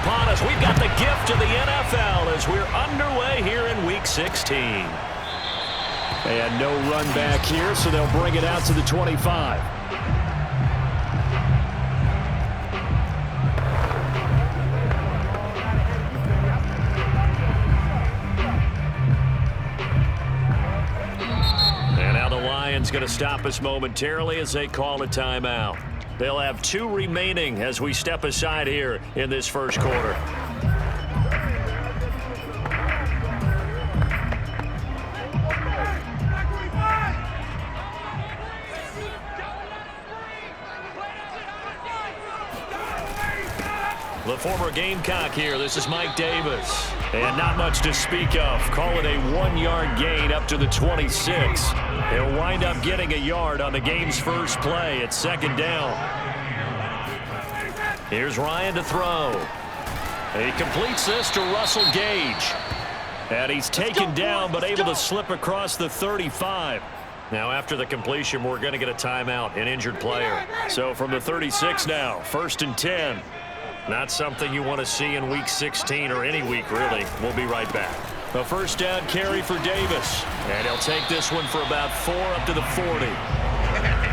upon us. We've got the gift of the NFL as we're underway here in Week 16. And no run back here, so they'll bring it out to the 25. And now the Lions going to stop us momentarily as they call a timeout. They'll have 2 remaining as we step aside here in this first quarter. The former Gamecock here. This is Mike Davis. And not much to speak of. Call it a 1-yard gain up to the 26. He'll wind up getting a yard on the game's first play at 2nd down. Here's Ryan to throw. He completes this to Russell Gage. And he's taken down but able to slip across the 35. Now after the completion, we're going to get a timeout, an injured player. So from the 36 now, 1st and 10. Not something you want to see in Week 16 or any week, really. We'll be right back. A first down carry for Davis. And he'll take this one for about 4 up to the 40.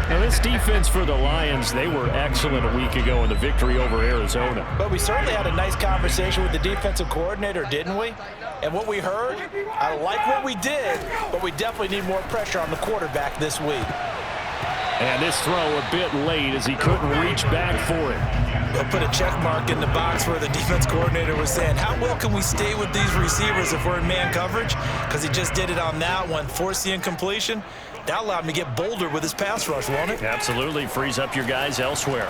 Now this defense for the Lions, they were excellent a week ago in the victory over Arizona. But we certainly had a nice conversation with the defensive coordinator, didn't we? And what we heard, I like what we did, but we definitely need more pressure on the quarterback this week. And this throw a bit late as he couldn't reach back for it. They'll put a check mark in the box where the defense coordinator was saying, how well can we stay with these receivers if we're in man coverage? Because he just did it on that one, forced the incompletion. That allowed him to get bolder with his pass rush, won't it? Absolutely. Frees up your guys elsewhere.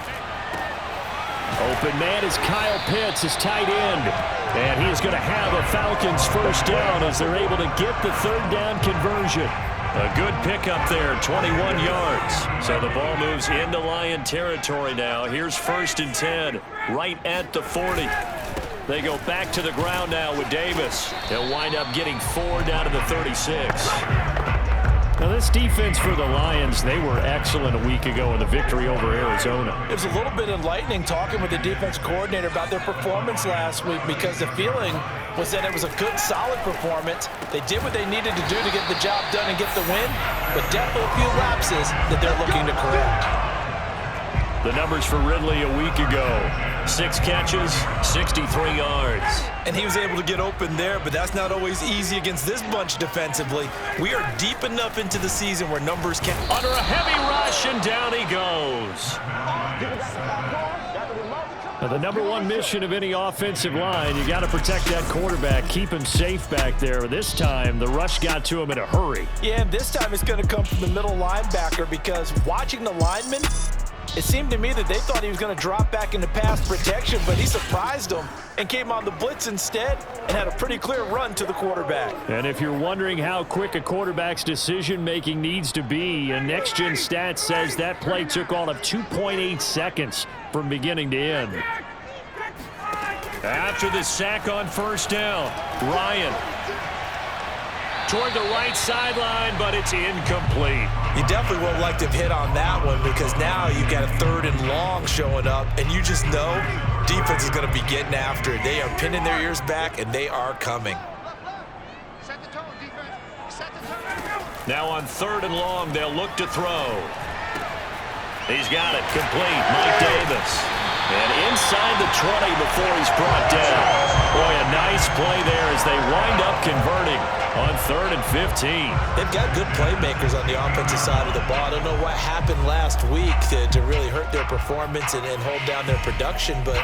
Open man is Kyle Pitts, his tight end. And he's going to have a Falcons first down as they're able to get the 3rd down conversion. A good pickup there, 21 yards. So the ball moves into Lion territory now. Here's 1st and 10, right at the 40. They go back to the ground now with Davis. They'll wind up getting 4 down to the 36. Now this defense for the Lions, they were excellent a week ago in the victory over Arizona. It was a little bit enlightening talking with the defense coordinator about their performance last week because the feeling was that it was a good, solid performance. They did what they needed to do to get the job done and get the win, but definitely a few lapses that they're looking to correct. The numbers for Ridley a week ago, 6 catches, 63 yards. And he was able to get open there, but that's not always easy against this bunch defensively. We are deep enough into the season where numbers can... Under a heavy rush, and down he goes. Now the #1 mission of any offensive line, you got to protect that quarterback, keep him safe back there. This time, the rush got to him in a hurry. Yeah, and this time it's going to come from the middle linebacker because watching the lineman, it seemed to me that they thought he was going to drop back into pass protection, but he surprised them and came on the blitz instead and had a pretty clear run to the quarterback. And if you're wondering how quick a quarterback's decision-making needs to be, a next-gen stat says that play took all of 2.8 seconds from beginning to end. After the sack on 1st down, Ryan toward the right sideline, but it's incomplete. You definitely won't like to have hit on that one because now you've got a 3rd and long showing up, and you just know defense is going to be getting after it. They are pinning their ears back, and they are coming. Set the tone, defense. Set the tone. Now on 3rd and long, they'll look to throw. He's got it complete. Mike Davis. And inside the 20 before he's brought down. Boy, a nice play there as they wind up converting on 3rd and 15. They've got good playmakers on the offensive side of the ball. I don't know what happened last week to really hurt their performance and hold down their production, but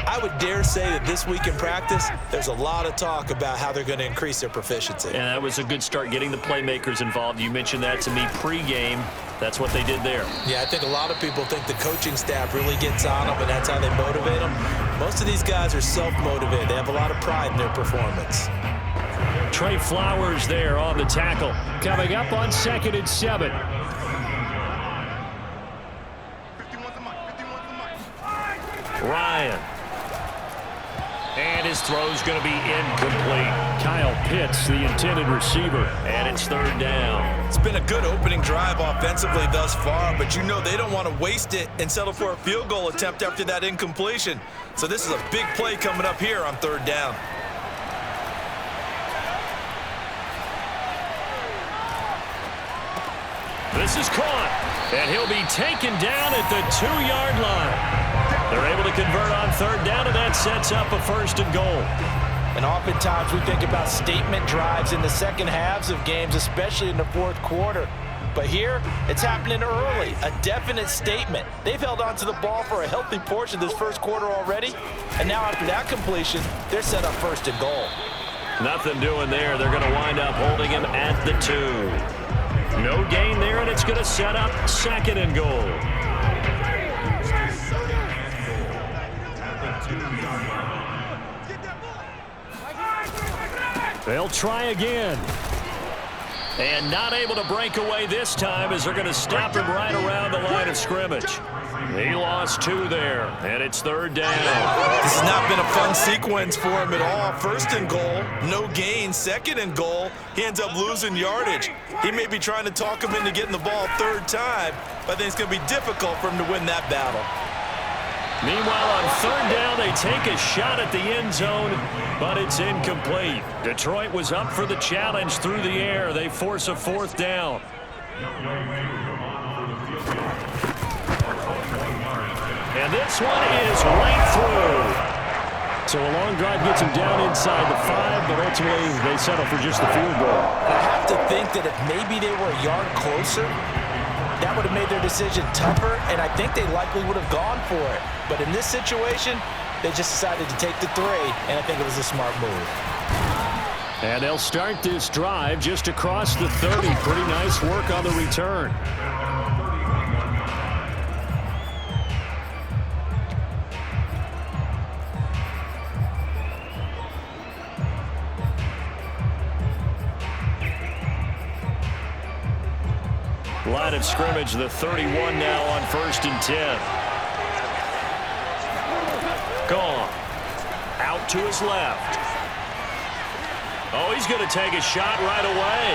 I would dare say that this week in practice, there's a lot of talk about how they're going to increase their proficiency. And that was a good start getting the playmakers involved. You mentioned that to me pregame. That's what they did there. Yeah, I think a lot of people think the coaching staff really gets on them, and that's how they motivate them. Most of these guys are self-motivated. They have a lot of pride in their performance. Trey Flowers there on the tackle. Coming up on 2nd and 7. 51's the mic. 51's the mic. Ryan. And his throw's going to be incomplete. Kyle Pitts, the intended receiver. And it's third down. It's been a good opening drive offensively thus far, but you know they don't want to waste it and settle for a field goal attempt after that incompletion. So this is a big play coming up here on third down. This is caught, and he'll be taken down at the 2-yard line. They're able to convert on third down, and that sets up a first and goal. And oftentimes we think about statement drives in the second halves of games, especially in the fourth quarter. But here, it's happening early, a definite statement. They've held on to the ball for a healthy portion of this first quarter already, and now after that completion, they're set up first and goal. Nothing doing there. They're going to wind up holding him at the 2. No gain there, and it's going to set up second and goal. They'll try again. And not able to break away this time as they're going to stop him right around the line of scrimmage. He lost 2 there, and it's third down. This has not been a fun sequence for him at all. First and goal, no gain. Second and goal, he ends up losing yardage. He may be trying to talk him into getting the ball third time, but I think it's going to be difficult for him to win that battle. Meanwhile, on third down, they take a shot at the end zone, but it's incomplete. Detroit was up for the challenge through the air. They force a fourth down. And this one is right through. So a long drive gets him down inside the 5, but ultimately they settle for just the field goal. I have to think that if maybe they were a yard closer, that would have made their decision tougher, and I think they likely would have gone for it. But in this situation, they just decided to take the 3, and I think it was a smart move. And they'll start this drive just across the 30. Pretty nice work on the return. Line of scrimmage, the 31 now on 1st and 10. Gone. Out to his left. Oh, he's going to take a shot right away.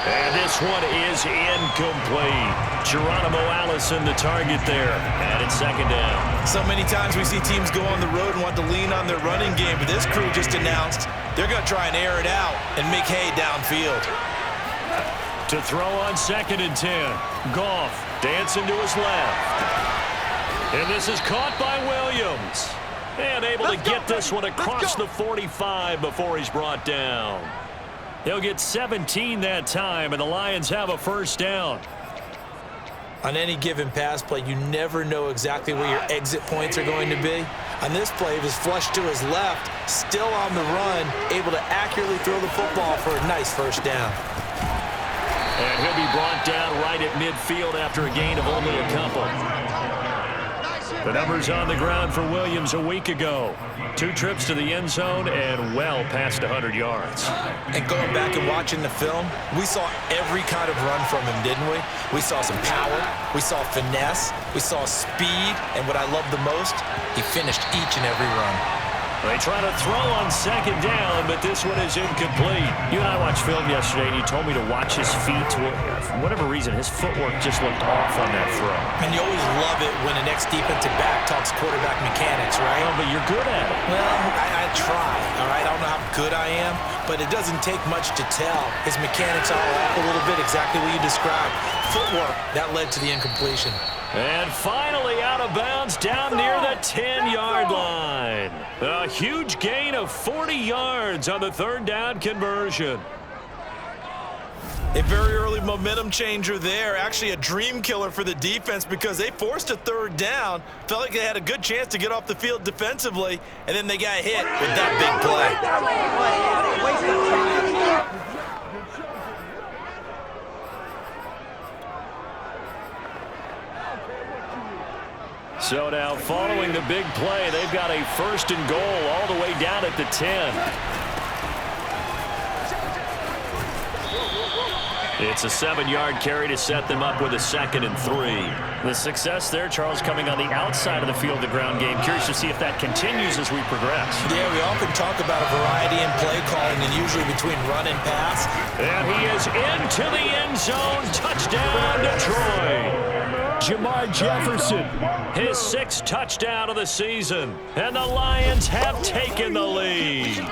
And this one is incomplete. Geronimo Allison, the target there. And it's second down. So many times we see teams go on the road and want to lean on their running game, but this crew just announced they're going to try and air it out and make hay downfield. To throw on 2nd and 10. Goff dancing to his left. And this is caught by Williams. And able to get this one across the 45 before he's brought down. He'll get 17 that time, and the Lions have a first down. On any given pass play, you never know exactly where your exit points are going to be. On this play, he was flushed to his left, still on the run, able to accurately throw the football for a nice first down. And he'll be brought down right at midfield after a gain of only a couple. The numbers on the ground for Williams a week ago. 2 trips to the end zone and well past 100 yards. And going back and watching the film, we saw every kind of run from him, didn't we? We saw some power, we saw finesse, we saw speed, and what I love the most, he finished each and every run. They try to throw on 2nd down, but this one is incomplete. You and I watched film yesterday, and you told me to watch his feet. For whatever reason, his footwork just looked off on that throw. And you always love it when an ex-defensive back talks quarterback mechanics, right? Well, but you're good at it. Well, I try, all right? I don't know how good I am, but it doesn't take much to tell. His mechanics are off a little bit, exactly what you described. Footwork, that led to the incompletion. And finally out of bounds down near the 10-yard line. A huge gain of 40 yards on the 3rd down conversion. A very early momentum changer there. Actually a dream killer for the defense because they forced a 3rd down. Felt like they had a good chance to get off the field defensively, and then they got hit with that big play. So now following the big play, they've got a 1st and goal all the way down at the 10. It's a 7-yard carry to set them up with a 2nd and 3. The success there, Charles, coming on the outside of the field, the ground game. Curious to see if that continues as we progress. Yeah, we often talk about a variety in play calling and usually between run and pass. And he is into the end zone. Touchdown, Detroit. Jamar Jefferson. His 6th touchdown of the season. And the Lions have taken the lead.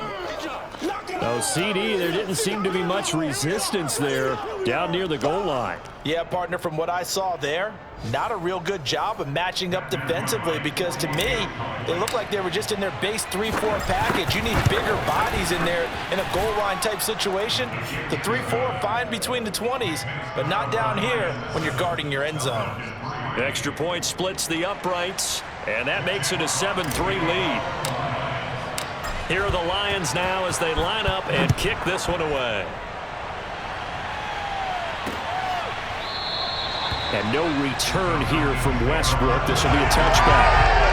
Oh, CD, there didn't seem to be much resistance there down near the goal line. Yeah, partner, from what I saw there, not a real good job of matching up defensively because to me, they looked like they were just in their base 3-4 package. You need bigger bodies in there in a goal line type situation. The 3-4 fine between the 20s, but not down here when you're guarding your end zone. Extra point splits the uprights, and that makes it a 7-3 lead. Here are the Lions now as they line up and kick this one away. And no return here from Westbrook. This will be a touchback.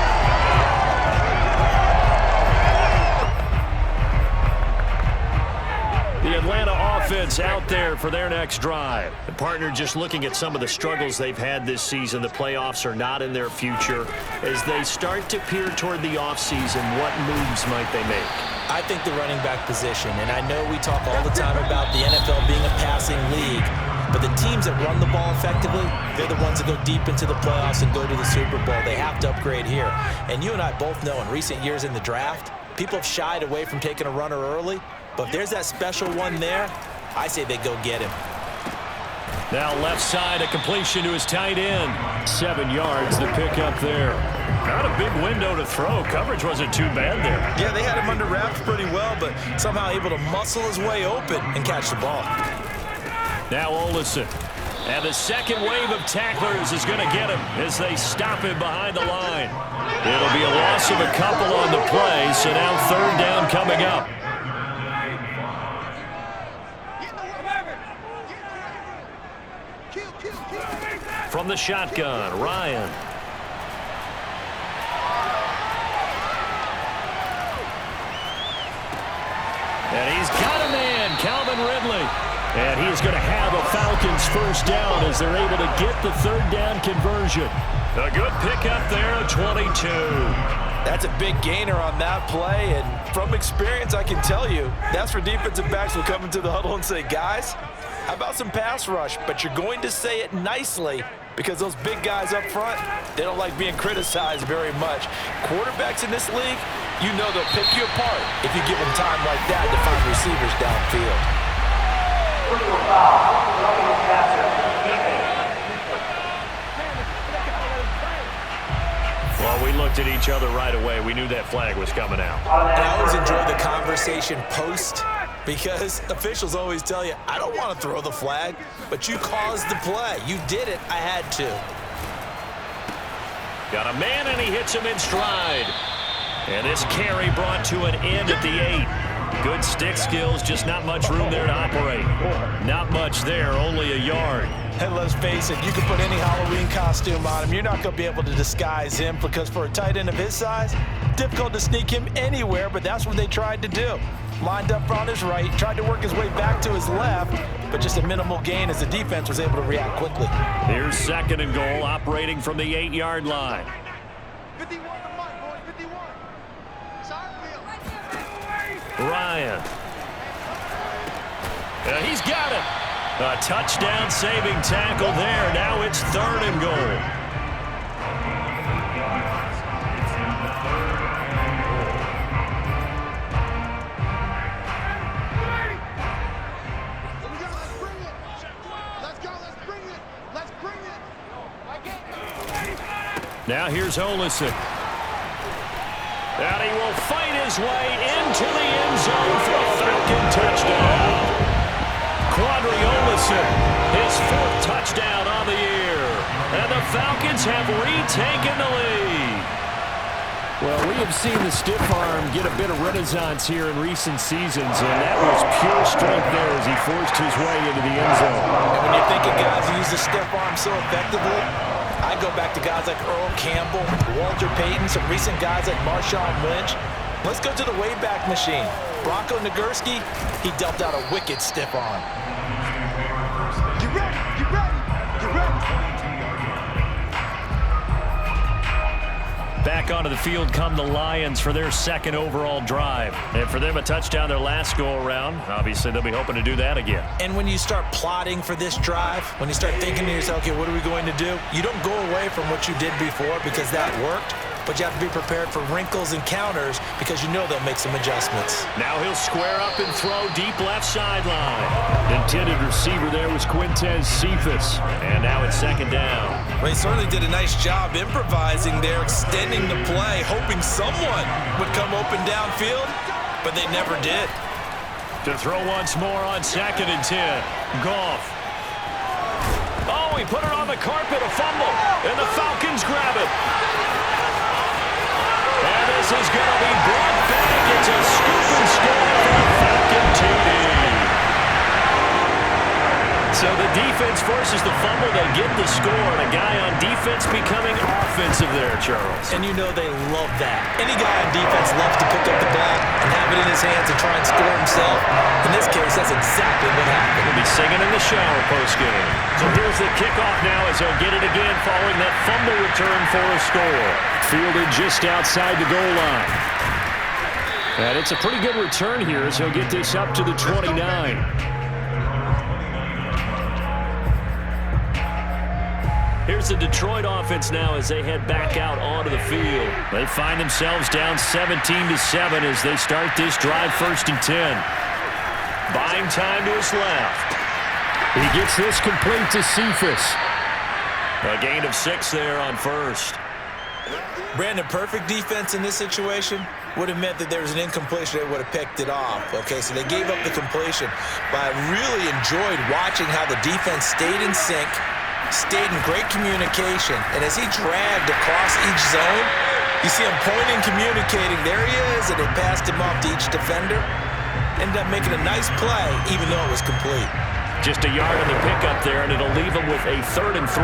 The Atlanta offense out there for their next drive. The partner just looking at some of the struggles they've had this season. The playoffs are not in their future. As they start to peer toward the offseason, what moves might they make? I think the running back position, and I know we talk all the time about the NFL being a passing league, but the teams that run the ball effectively, they're the ones that go deep into the playoffs and go to the Super Bowl. They have to upgrade here. And you and I both know in recent years in the draft, people have shied away from taking a runner early, but if there's that special one there, I say they go get him. Now left side, a completion to his tight end. 7 yards, the pickup there. Not a big window to throw. Coverage wasn't too bad there. Yeah, they had him under wraps pretty well, but somehow able to muscle his way open and catch the ball. Now Olsen. And the second wave of tacklers is going to get him as they stop him behind the line. It'll be a loss of a couple on the play, so now 3rd down coming up. From the shotgun, Ryan. And he's got a man, Calvin Ridley. And he's going to have a Falcons 1st down as they're able to get the 3rd down conversion. A good pickup there at 22. That's a big gainer on that play, and from experience, I can tell you, that's where defensive backs will come into the huddle and say, guys, how about some pass rush? But you're going to say it nicely because those big guys up front, they don't like being criticized very much. Quarterbacks in this league, you know they'll pick you apart if you give them time like that to find receivers downfield. Well, we looked at each other right away. We knew that flag was coming out. And I always enjoy the conversation post because officials always tell you, I don't want to throw the flag, but you caused the play. You did it. I had to. Got a man, and he hits him in stride. And this carry brought to an end at the 8. Good stick skills, just not much room there to operate. Not much there, only a yard. And let's face it, you can put any Halloween costume on him. You're not going to be able to disguise him because for a tight end of his size, difficult to sneak him anywhere, but that's what they tried to do. Lined up on his right, tried to work his way back to his left, but just a minimal gain as the defense was able to react quickly. Here's 2nd and goal, operating from the 8-yard line. 51 to Mike, boys, 51. Ryan. He's got it. A touchdown-saving tackle there. Now it's 3rd and goal. Now here's Olsen. And he will fight his way into the end zone for a Falcon touchdown. Quadri Olsen, his 4th touchdown on the year. And the Falcons have retaken the lead. Well, we have seen the stiff arm get a bit of renaissance here in recent seasons, and that was pure strength there as he forced his way into the end zone. And when you're thinking guys who use the stiff arm so effectively, I go back to guys like Earl Campbell, Walter Payton, some recent guys like Marshawn Lynch. Let's go to the Wayback Machine. Bronco Nagurski, he dealt out a wicked stiff arm. back onto the field come the Lions for their second overall drive. And for them, a touchdown their last go-around. Obviously, they'll be hoping to do that again. And when you start plotting for this drive, when you start thinking to yourself, okay, what are we going to do? You don't go away from what you did before because that worked. But you have to be prepared for wrinkles and counters because you know they'll make some adjustments. Now he'll square up and throw deep left sideline. Intended receiver there was Quintez Cephas. And now it's second down. Well, he certainly did a nice job improvising there, extending the play, hoping someone would come open downfield, but they never did. To throw once more on 2nd and 10. Goff. Oh, he put it on the carpet, a fumble, and the Falcons grab it. And this is going to be brought back. It's a scoop and score for a Falcon TD. So the defense forces the fumble. They get the score, and a guy on defense becoming offensive there, Charles. And you know they love that. Any guy on defense loves to pick up the ball and have it in his hands and try and score himself. In this case, that's exactly what happened. He'll be singing in the shower postgame. So here's the kickoff now as he'll get it again following that fumble return for a score. Fielded just outside the goal line. And it's a pretty good return here as he'll get this up to the 29. Here's the Detroit offense now as they head back out onto the field. They find themselves down 17-7 as they start this drive 1st and 10. Buying time to his left. He gets this complete to Cephas. A gain of 6 there on 1st. Brandon, perfect defense in this situation would have meant that there was an incompletion. They would have picked it off. Okay, so they gave up the completion. But I really enjoyed watching how the defense stayed in sync, stayed in great communication, and as he dragged across each zone, you see him pointing, communicating. There he is, and they passed him off to each defender. Ended up making a nice play, even though it was complete. Just a yard on the pickup there, and it'll leave him with a 3rd and 3.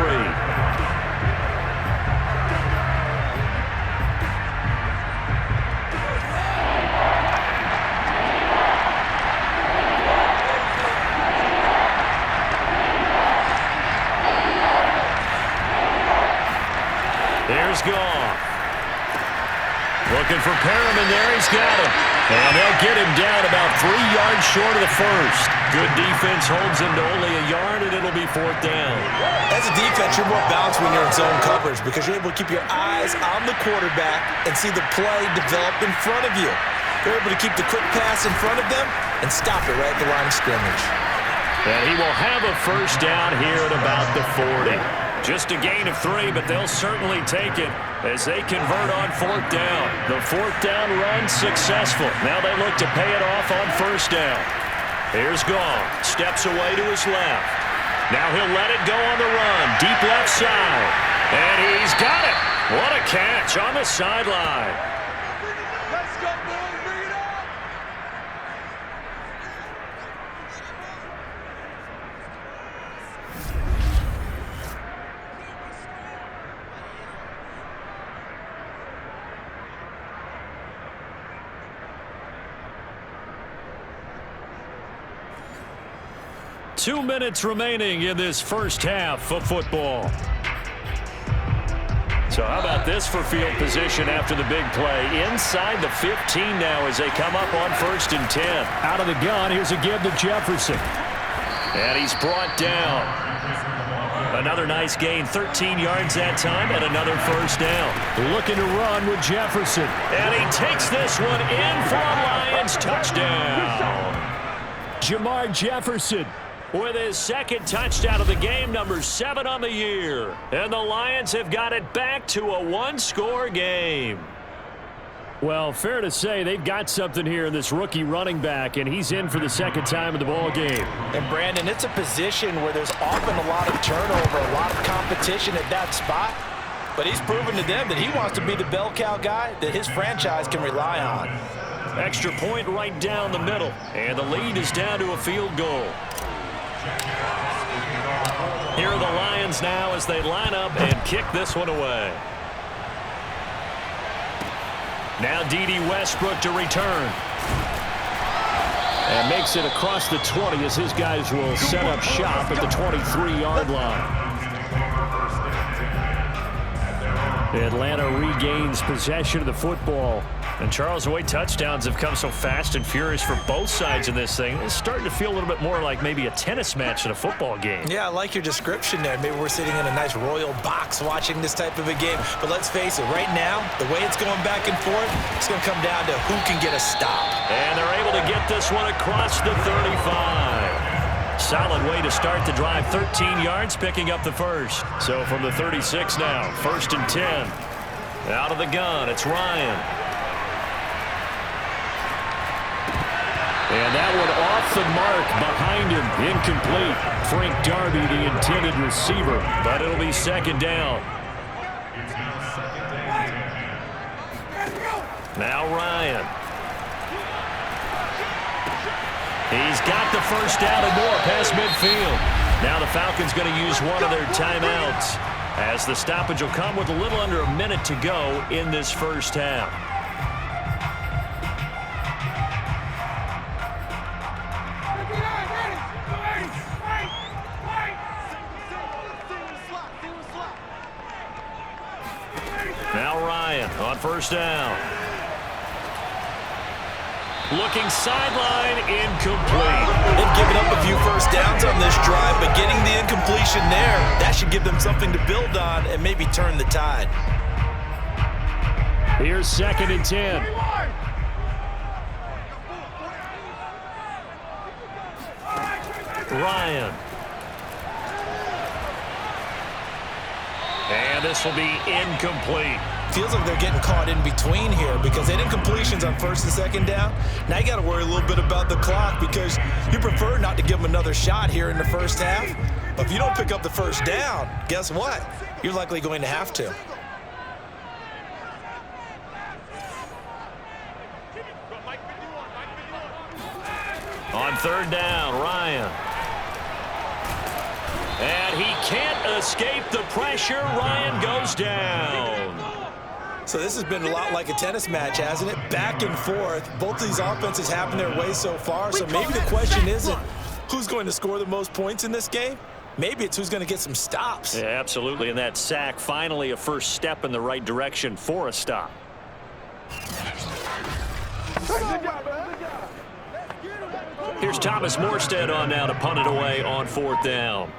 There's Goff. Looking for Perriman there. He's got him. And they'll get him down about 3 yards short of the 1st. Good defense holds him to only a yard, and it'll be 4th down. As a defense, you're more balanced when you're in zone coverage because you're able to keep your eyes on the quarterback and see the play develop in front of you. They're able to keep the quick pass in front of them and stop it right at the line of scrimmage. And he will have a 1st down here at about the 40. Just a gain of 3, but they'll certainly take it as they convert on 4th down. The 4th down run successful. Now they look to pay it off on 1st down. Here's Goff. Steps away to his left. Now he'll let it go on the run. Deep left side. And he's got it. What a catch on the sideline. Let's go, boys. Bring it on. 2 minutes remaining in this first half of football. So how about this for field position after the big play? Inside the 15 now as they come up on 1st and 10. Out of the gun, here's a give to Jefferson. And he's brought down. Another nice gain, 13 yards that time, and another 1st down. Looking to run with Jefferson. And he takes this one in for a Lions touchdown. Jamar Jefferson with his 2nd touchdown of the game, number 7 on the year. And the Lions have got it back to a 1-score game. Well, fair to say they've got something here in this rookie running back, and he's in for the 2nd time in the ball game. And, Brandon, it's a position where there's often a lot of turnover, a lot of competition at that spot. But he's proven to them that he wants to be the bell cow guy that his franchise can rely on. Extra point right down the middle. And the lead is down to a field goal. Here are the Lions now as they line up and kick this one away. Now D.D. Westbrook to return. And makes it across the 20 as his guys will set up shop at the 23-yard line. Atlanta regains possession of the football. And Charles, the way touchdowns have come so fast and furious for both sides in this thing, it's starting to feel a little bit more like maybe a tennis match in a football game. Yeah, I like your description there. Maybe we're sitting in a nice royal box watching this type of a game. But let's face it, right now, the way it's going back and forth, it's going to come down to who can get a stop. And they're able to get this one across the 35. Solid way to start the drive. 13 yards, picking up the first. So from the 36 now, 1st and 10. Out of the gun, it's Ryan. And that one off the mark behind him. Incomplete. Frank Darby, the intended receiver. But it'll be 2nd down. Now Ryan. He's got the first down and more past midfield. Now the Falcons going to use one of their timeouts, as the stoppage will come with a little under a minute to go in this first half. Now Ryan on 1st down. Looking sideline, incomplete. They've given up a few first downs on this drive, but getting the incompletion there, that should give them something to build on and maybe turn the tide. Here's 2nd and 10. Ryan. And this will be incomplete. Feels like they're getting caught in between here because they had incompletions on 1st and 2nd down. Now you got to worry a little bit about the clock because you prefer not to give them another shot here in the first half. But if you don't pick up the first down, guess what? You're likely going to have to. On 3rd down, Ryan. And he can't escape the pressure. Ryan goes down. So this has been a lot like a tennis match, hasn't it? Back and forth. Both these offenses having their way so far. So maybe the question isn't who's going to score the most points in this game. Maybe it's who's going to get some stops. Yeah, absolutely. And that sack, finally a first step in the right direction for a stop. Here's Thomas Morstead on now to punt it away on 4th down.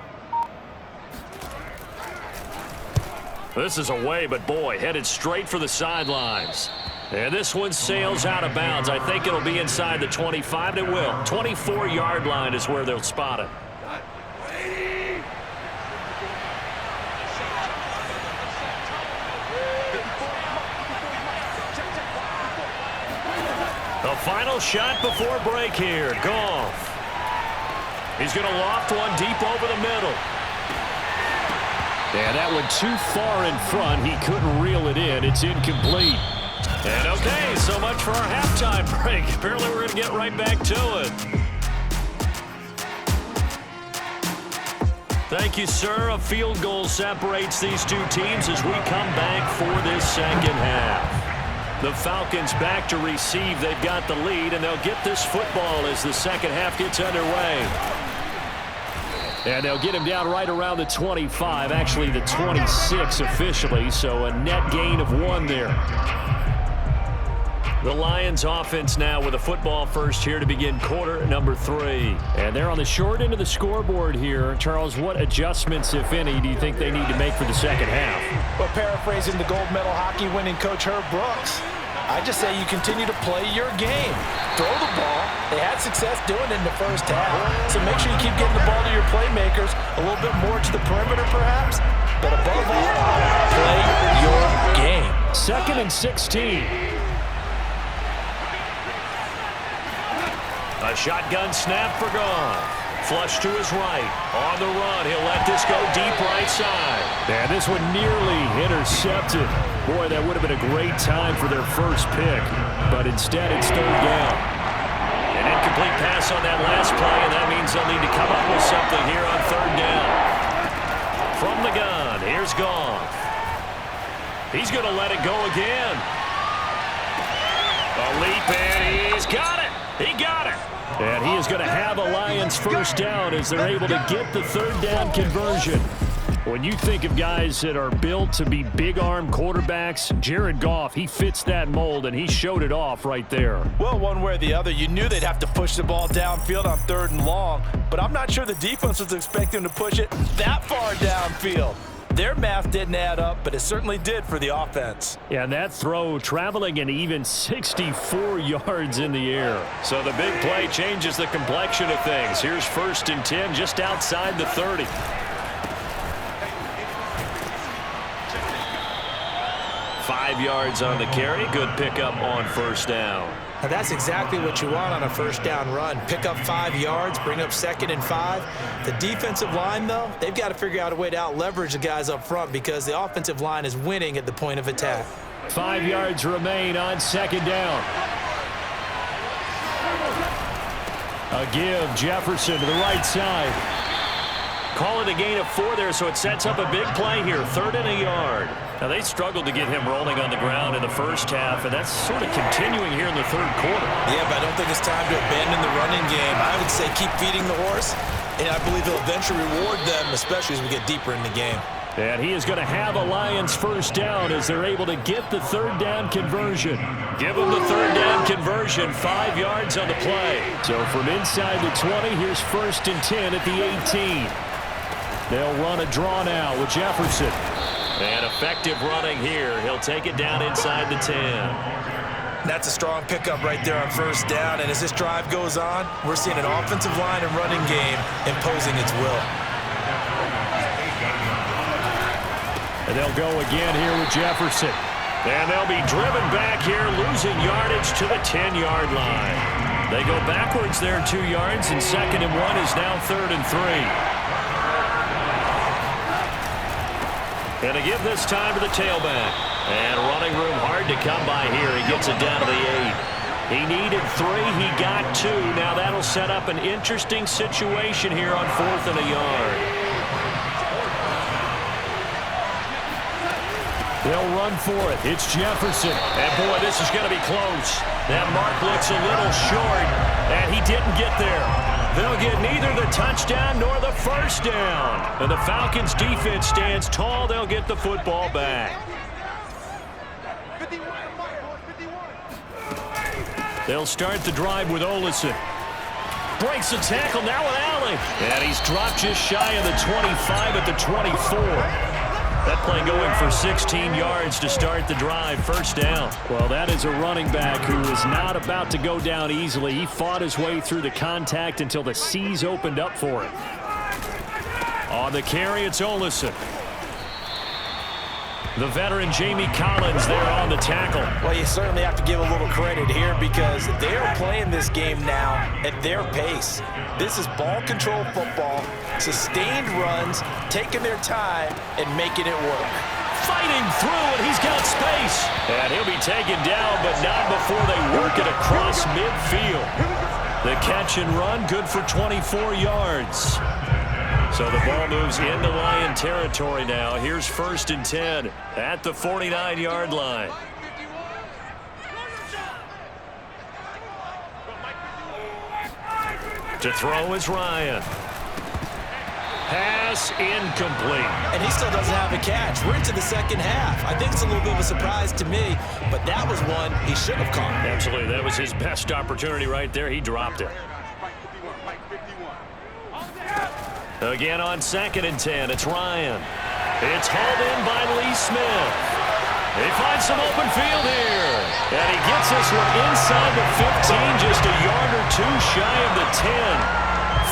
This is away, but boy, headed straight for the sidelines. And this one sails out of bounds. I think it'll be inside the 25. It will. 24-yard line is where they'll spot it. The final shot before break here. Goff. He's going to loft one deep over the middle. And that one too far in front. He couldn't reel it in. It's incomplete. And okay, so much for our halftime break. Apparently we're going to get right back to it. Thank you, sir. A field goal separates these two teams as we come back for this 2nd half. The Falcons back to receive. They've got the lead, and they'll get this football as the 2nd half gets underway. And they'll get him down right around the 25, actually the 26 officially, so a net gain of 1 there. The Lions offense now with a football first here to begin quarter number 3. And they're on the short end of the scoreboard here. Charles, what adjustments, if any, do you think they need to make for the 2nd half? Well, paraphrasing the gold medal hockey winning coach Herb Brooks, I just say you continue to play your game. Throw the ball. They had success doing it in the first half. So make sure you keep getting the ball to your playmakers, a little bit more to the perimeter perhaps. But above all, play your game. 2nd and 16. A shotgun snap for Goff. Flush to his right. On the run, he'll let this go deep right side. And this one nearly intercepted. Boy, that would have been a great time for their first pick. But instead, it's 3rd down. An incomplete pass on that last play, and that means they'll need to come up with something here on 3rd down. From the gun, here's Goff. He's going to let it go again. A leap, and he's got it. He got it. And he is going to have a Lions first down as they're able to get the 3rd down conversion. When you think of guys that are built to be big-arm quarterbacks, Jared Goff, he fits that mold, and he showed it off right there. Well, one way or the other, you knew they'd have to push the ball downfield on 3rd and long, but I'm not sure the defense was expecting to push it that far downfield. Their math didn't add up, but it certainly did for the offense. Yeah, and that throw traveling an even 64 yards in the air. So the big play changes the complexion of things. Here's 1st and 10 just outside the 30. Five yards on the carry. Good pickup on 1st down. Now that's exactly what you want on a 1st down run. Pick up 5 yards, bring up 2nd and 5. The defensive line, though, they've got to figure out a way to out-leverage the guys up front because the offensive line is winning at the point of attack. 5 yards remain on 2nd down. A give, Jefferson to the right side. Call it a gain of 4 there, so it sets up a big play here. 3rd and a yard. Now, they struggled to get him rolling on the ground in the 1st half, and that's sort of continuing here in the 3rd quarter. Yeah, but I don't think it's time to abandon the running game. I would say keep feeding the horse, and I believe he'll eventually reward them, especially as we get deeper in the game. And he is going to have a Lions 1st down as they're able to get the 3rd down conversion. Give him the 3rd down conversion, 5 yards on the play. So from inside the 20, here's 1st and 10 at the 18. They'll run a draw now with Jefferson. And effective running here. He'll take it down inside the 10. That's a strong pickup right there on 1st down, and as this drive goes on, we're seeing an offensive line and running game imposing its will. And they'll go again here with Jefferson. And they'll be driven back here, losing yardage to the 10-yard line. They go backwards there 2 yards, and 2nd and 1 is now 3rd and 3. And to give this time to the tailback. And running room hard to come by here. He gets it down to the 8. He needed 3. He got 2. Now that'll set up an interesting situation here on 4th and a yard. They'll run for it. It's Jefferson. And, boy, this is going to be close. That mark looks a little short, and he didn't get there. They'll get neither the touchdown nor the 1st down. And the Falcons' defense stands tall. They'll get the football back. 51, 51. They'll start the drive with Olsen. Breaks the tackle now with Allen. And he's dropped just shy of the 25 at the 24. That play going for 16 yards to start the drive. 1st down. Well, that is a running back who is not about to go down easily. He fought his way through the contact until the seas opened up for him. On the carry, it's Olsen. The veteran Jamie Collins there on the tackle. Well, you certainly have to give a little credit here because they are playing this game now at their pace. This is ball control football, sustained runs, taking their time, and making it work. Fighting through, and he's got space. And he'll be taken down, but not before they work it across midfield. The catch and run, good for 24 yards. So the ball moves into Lion territory now. Here's 1st and 10 at the 49-yard line. To throw is Ryan. Pass incomplete. And he still doesn't have a catch. We're into the 2nd half. I think it's a little bit of a surprise to me, but that was one he should have caught. Absolutely. That was his best opportunity right there. He dropped it. Again on 2nd and 10, it's Ryan. It's hauled in by Lee Smith. They find some open field here. And he gets this one inside the 15, just a yard or 2 shy of the 10.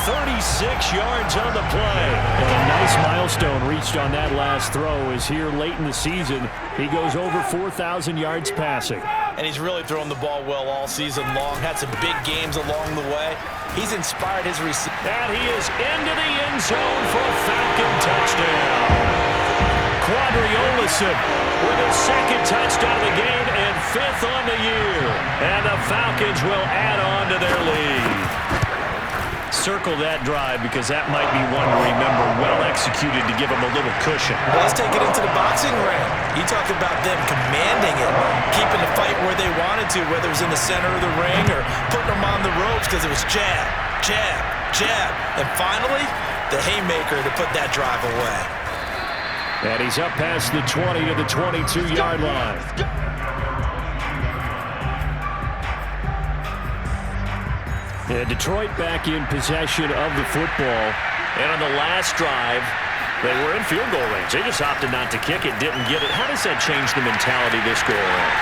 36 yards on the play. Well, a nice milestone reached on that last throw as here late in the season, he goes over 4,000 yards passing. And he's really thrown the ball well all season long. Had some big games along the way. He's inspired his receivers. And he is into the end zone for a Falcon touchdown. Quadri Olsen with his 2nd touchdown of the game and 5th on the year. And the Falcons will add on to their lead. Circle that drive because that might be one to remember, well executed to give them a little cushion. Well, let's take it into the boxing ring. You talk about them commanding it, keeping the fight where they wanted to, whether it was in the center of the ring or putting them on the ropes because it was jab, jab, jab. And finally, the haymaker to put that drive away. And he's up past the 20 to the 22-yard line. And Detroit back in possession of the football. And on the last drive, they were in field goal range. They just opted not to kick it, didn't get it. How does that change the mentality this go around?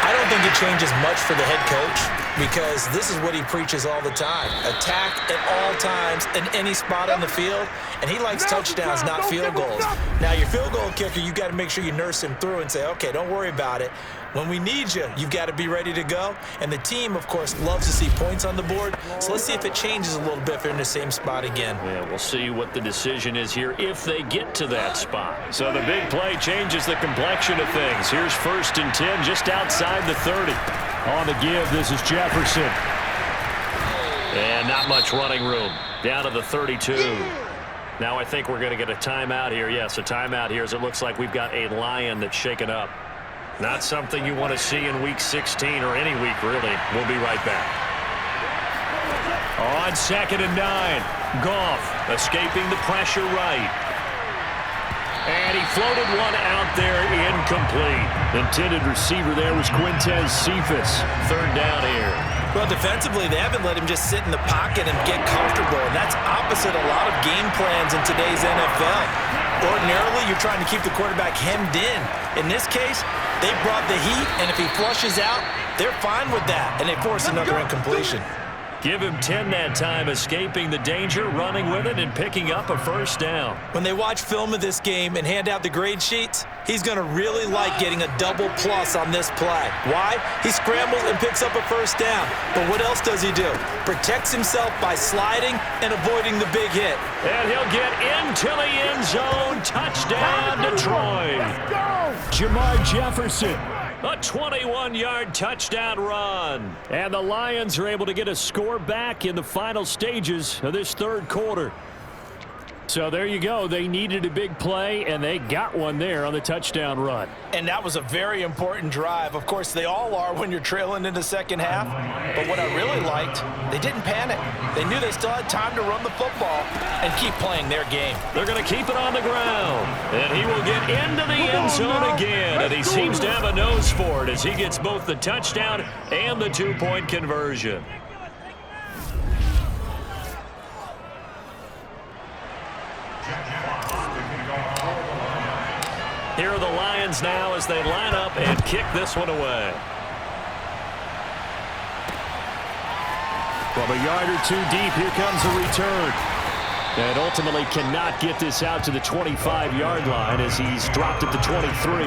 I don't think it changes much for the head coach because this is what he preaches all the time. Attack at all times in any spot on the field, and he likes touchdowns, not field goals. Now, your field goal kicker, you've got to make sure you nurse him through and say, okay, don't worry about it. When we need you, you've got to be ready to go. And the team, of course, loves to see points on the board. So let's see if it changes a little bit if they're in the same spot again. Yeah, we'll see what the decision is here if they get to that spot. So the big play changes the complexion of things. Here's 1st and 10 just outside the 30. On the give, this is Jefferson. And not much running room. Down to the 32. Now I think we're going to get a timeout here. Yes, a timeout here as it looks like we've got a Lion that's shaken up. Not something you want to see in Week 16 or any week, really. We'll be right back. On 2nd and 9. Goff escaping the pressure right. And he floated one out there incomplete. Intended receiver there was Quintez Cephas. 3rd down here. Well, defensively, they haven't let him just sit in the pocket and get comfortable, and that's opposite a lot of game plans in today's NFL. Ordinarily, you're trying to keep the quarterback hemmed in. In this case, they brought the heat, and if he flushes out, they're fine with that, and they force another incompletion. Give him 10 that time, escaping the danger, running with it, and picking up a 1st down. When they watch film of this game and hand out the grade sheets, he's going to really like getting a double plus on this play. Why? He scrambles and picks up a 1st down. But what else does he do? Protects himself by sliding and avoiding the big hit. And he'll get into the end zone. Touchdown, Detroit. Jamar Jefferson. A 21-yard touchdown run. And the Lions are able to get a score back in the final stages of this 3rd quarter. So there you go. They needed a big play, and they got one there on the touchdown run. And that was a very important drive. Of course, they all are when you're trailing in the 2nd half. But what I really liked, they didn't panic. They knew they still had time to run the football and keep playing their game. They're going to keep it on the ground. And he will get into the end zone again. And he seems to have a nose for it as he gets both the touchdown and the 2-point conversion. Here are the Lions now as they line up and kick this one away. From a yard or 2 deep, here comes a return. And ultimately cannot get this out to the 25-yard line as he's dropped at the 23.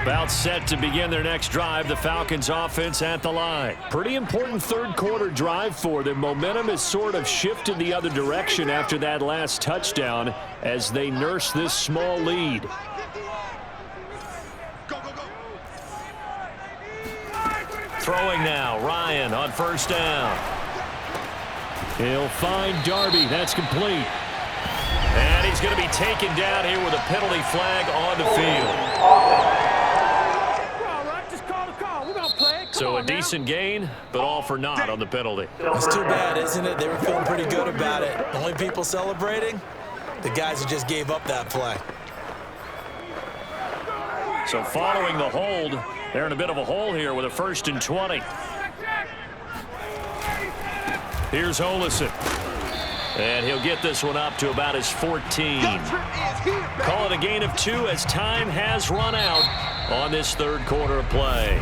About set to begin their next drive, the Falcons offense at the line. Pretty important 3rd quarter drive for them. Momentum has sort of shifted the other direction after that last touchdown as they nurse this small lead. Throwing now, Ryan on 1st down. He'll find Darby. That's complete. And he's going to be taken down here with a penalty flag on the field. So a decent gain, but all for naught on the penalty. That's too bad, isn't it? They were feeling pretty good about it. Only people celebrating, the guys who just gave up that play. So following the hold, they're in a bit of a hole here with a 1st and 20. Here's Olesen. And he'll get this one up to about his 14. Call it a gain of 2 as time has run out on this 3rd quarter of play.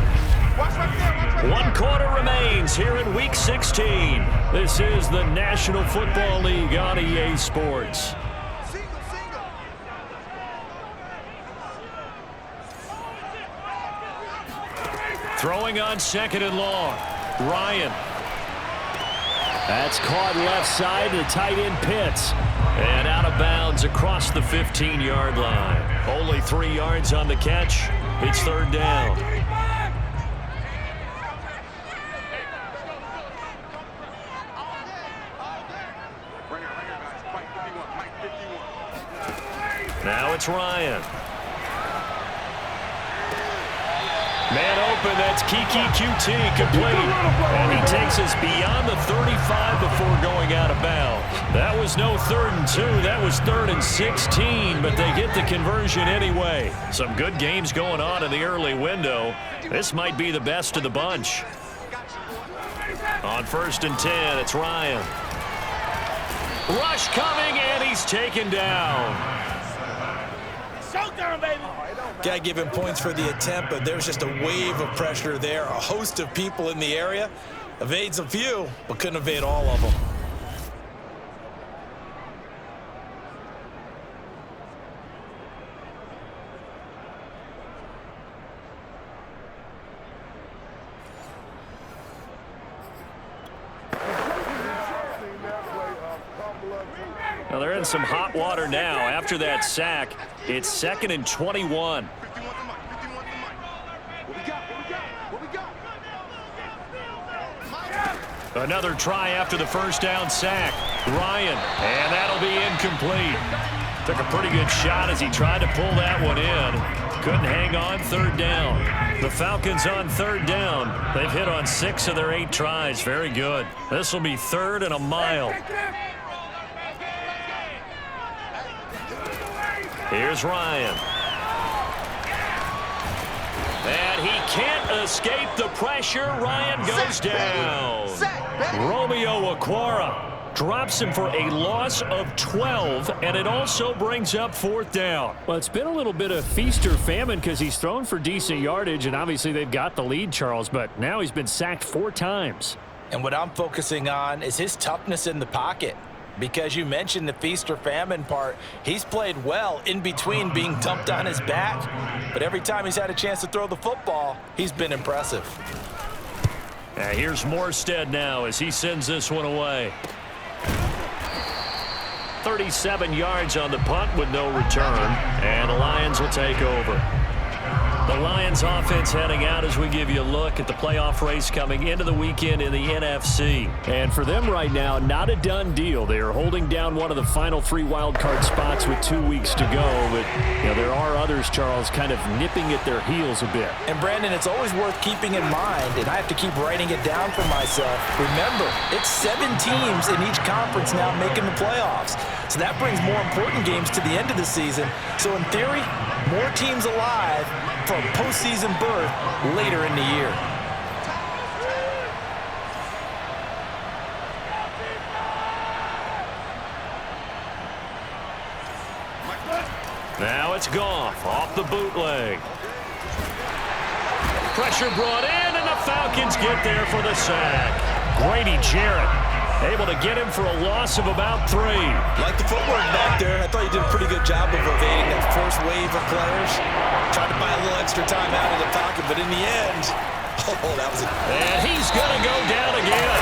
1 quarter remains here in Week 16. This is the National Football League on EA Sports. Throwing on 2nd and long. Ryan. That's caught left side to tight end Pitts. And out of bounds across the 15-yard line. Only 3 yards on the catch. It's 3rd down. Now it's Ryan. Man open, that's Kiki QT complete. And he takes us beyond the 35 before going out of bounds. That was no 3rd and 2. That was 3rd and 16, but they get the conversion anyway. Some good games going on in the early window. This might be the best of the bunch. On 1st and 10, it's Ryan. Rush coming, and he's taken down. Showtime, baby. Got to give him points for the attempt, but there's just a wave of pressure there. A host of people in the area. Evades a few, but couldn't evade all of them. Now they're in some hot water now. After that sack, it's 2nd and 21. Another try after the first down sack. Ryan, and that'll be incomplete. Took a pretty good shot as he tried to pull that one in. Couldn't hang on. 3rd down. The Falcons on 3rd down. They've hit on 6 of their 8 tries. Very good. This will be 3rd and a mile. Here's Ryan. And he can't escape the pressure. Ryan goes down. Romeo Okwara drops him for a loss of 12, and it also brings up 4th down. Well, it's been a little bit of feast or famine because he's thrown for decent yardage, and obviously they've got the lead, Charles, but now he's been sacked 4 times. And what I'm focusing on is his toughness in the pocket. Because you mentioned the feast or famine part, he's played well in between being dumped on his back. But every time he's had a chance to throw the football, he's been impressive. Here's Morstead now as he sends this one away. 37 yards on the punt with no return, and the Lions will take over. The Lions offense heading out as we give you a look at the playoff race coming into the weekend in the NFC. And for them right now, not a done deal. They are holding down one of the final 3 wildcard spots with 2 weeks to go. But there are others, Charles, kind of nipping at their heels a bit. And Brandon, it's always worth keeping in mind, and I have to keep writing it down for myself. Remember, it's 7 teams in each conference now making the playoffs. So that brings more important games to the end of the season. So in theory, more teams alive for a postseason berth later in the year. Now it's Goff off the bootleg. Pressure brought in, and the Falcons get there for the sack. Grady Jarrett able to get him for a loss of about 3. Like the footwork back there. I thought you did a pretty good job of evading that first wave of players. Tried to buy a little extra time out of the Falcon, but in the end, that was it. And he's going to go down again.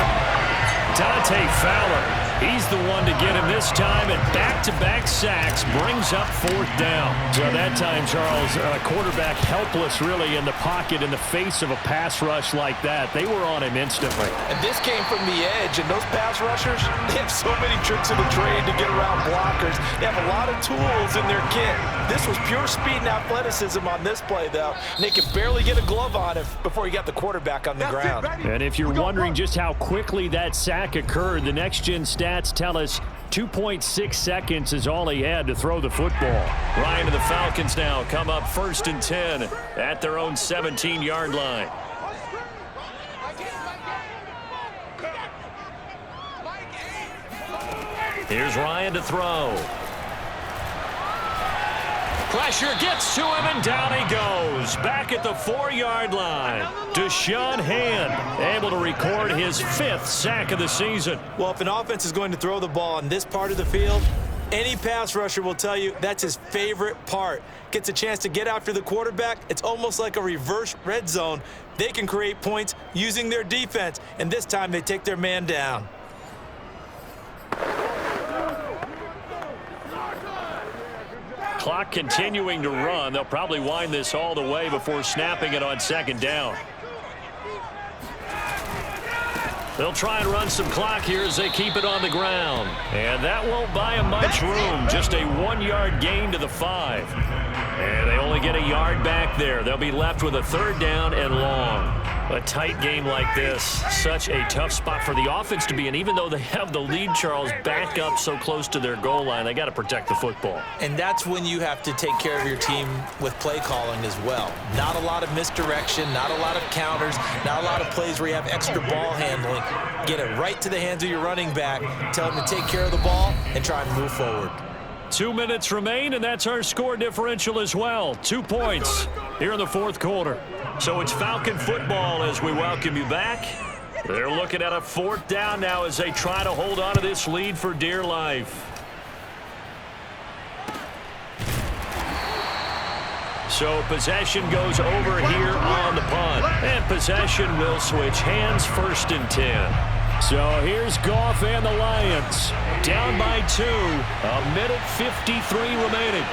Dante Fowler, he's the one to get him this time, and back-to-back sacks brings up 4th down. So that time, Charles, a quarterback helpless really in the pocket in the face of a pass rush like that. They were on him instantly. And this came from the edge, and those pass rushers, they have so many tricks of the trade to get around blockers. They have a lot of tools in their kit. This was pure speed and athleticism on this play, though. And they could barely get a glove on him before he got the quarterback on the ground. And if you're wondering just how quickly that sack occurred, the next-gen stats tell us 2.6 seconds is all he had to throw the football. Ryan and the Falcons now come up 1st and 10 at their own 17-yard line. Here's Ryan to throw. Pressure gets to him, and down he goes. Back at the 4-yard line. Deshaun Hand able to record his 5th sack of the season. Well, if an offense is going to throw the ball on this part of the field, any pass rusher will tell you that's his favorite part. Gets a chance to get after the quarterback. It's almost like a reverse red zone. They can create points using their defense, and this time they take their man down. Clock continuing to run. They'll probably wind this all the way before snapping it on 2nd down. They'll try and run some clock here as they keep it on the ground. And that won't buy them much room. Just a 1-yard gain to the 5. And they only get a yard back there. They'll be left with a 3rd down and long. A tight game like this, such a tough spot for the offense to be in. Even though they have the lead, Charles, back up so close to their goal line, they got to protect the football. And that's when you have to take care of your team with play calling as well. Not a lot of misdirection, not a lot of counters, not a lot of plays where you have extra ball handling. Get it right to the hands of your running back, tell him to take care of the ball, and try and move forward. 2 minutes remain, and that's our score differential as well. 2 points here in the 4th quarter. So it's Falcon football as we welcome you back. They're looking at a 4th down now as they try to hold on to this lead for dear life. So possession goes over here on the punt. And possession will switch hands, 1st and 10. So here's Goff and the Lions. Down by 2. A minute 53 remaining.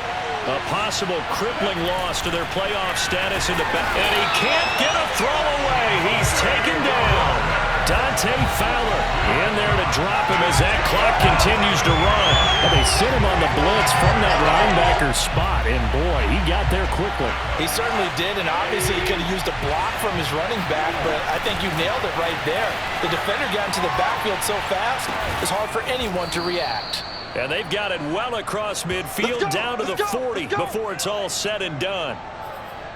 A possible crippling loss to their playoff status in the back. And he can't get a throw away. He's taken down. Dante Fowler in there to drop him as that clock continues to run. And they sit him on the blitz from that linebacker spot. And boy, he got there quickly. He certainly did, and obviously he could have used a block from his running back, but I think you nailed it right there. The defender got into the backfield so fast, it's hard for anyone to react. And they've got it well across midfield down to the 40 before it's all said and done.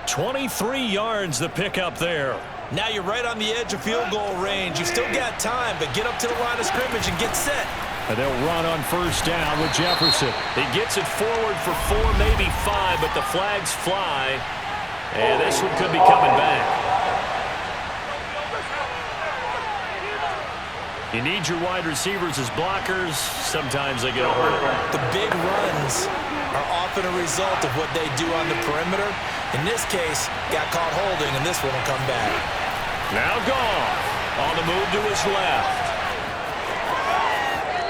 23 yards the pickup there. Now you're right on the edge of field goal range. You've still got time, but get up to the line of scrimmage and get set. And they'll run on 1st down with Jefferson. He gets it forward for 4, maybe 5, but the flags fly. And this one could be coming back. You need your wide receivers as blockers. Sometimes they get hurt. The big runs are often a result of what they do on the perimeter. In this case, got caught holding, and this one will come back. Now Goff on the move to his left.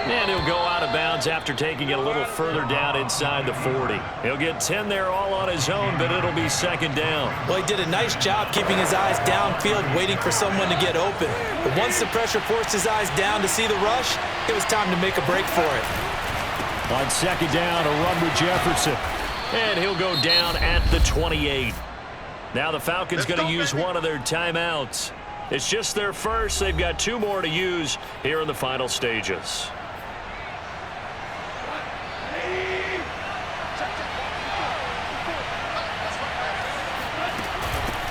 And he'll go out of bounds after taking it a little further down inside the 40. He'll get 10 there all on his own, but it'll be 2nd down. Well, he did a nice job keeping his eyes downfield, waiting for someone to get open. But once the pressure forced his eyes down to see the rush, it was time to make a break for it. On 2nd down, a run with Jefferson. And he'll go down at the 28. Now the Falcons going to use one of their timeouts. It's just their first. They've got 2 more to use here in the final stages.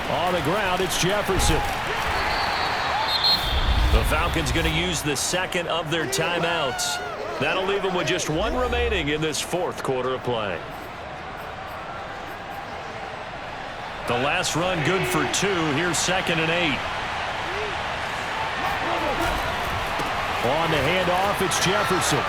On the ground, it's Jefferson. The Falcons going to use the 2nd of their timeouts. That'll leave them with just 1 remaining in this 4th quarter of play. The last run good for 2. Here's 2nd and 8. On the handoff, it's Jefferson.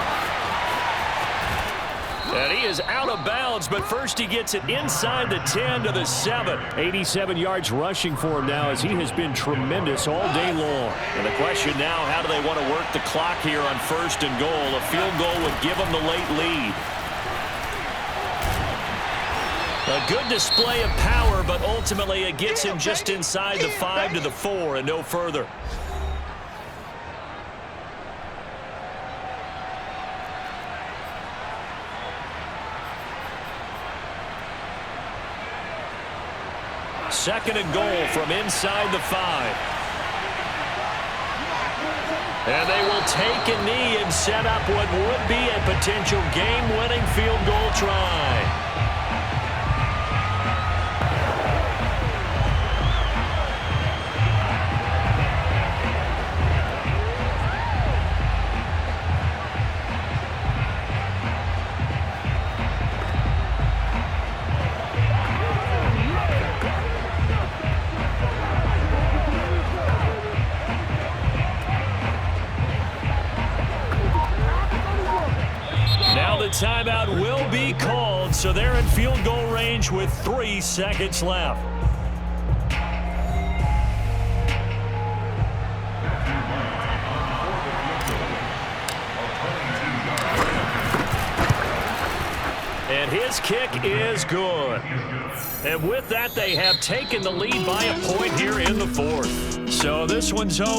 And he is out of bounds, but first he gets it inside the 10 to the 7. 87 yards rushing for him now as he has been tremendous all day long. And the question now, how do they want to work the clock here on 1st and goal? A field goal would give them the late lead. A good display of power, but ultimately it gets him just inside the 5 to the 4 and no further. Second and goal from inside the 5. And they will take a knee and set up what would be a potential game-winning field goal try. Timeout will be called, so they're in field goal range with 3 seconds left. And his kick is good. And with that, they have taken the lead by a point here in the 4th. So this one's over.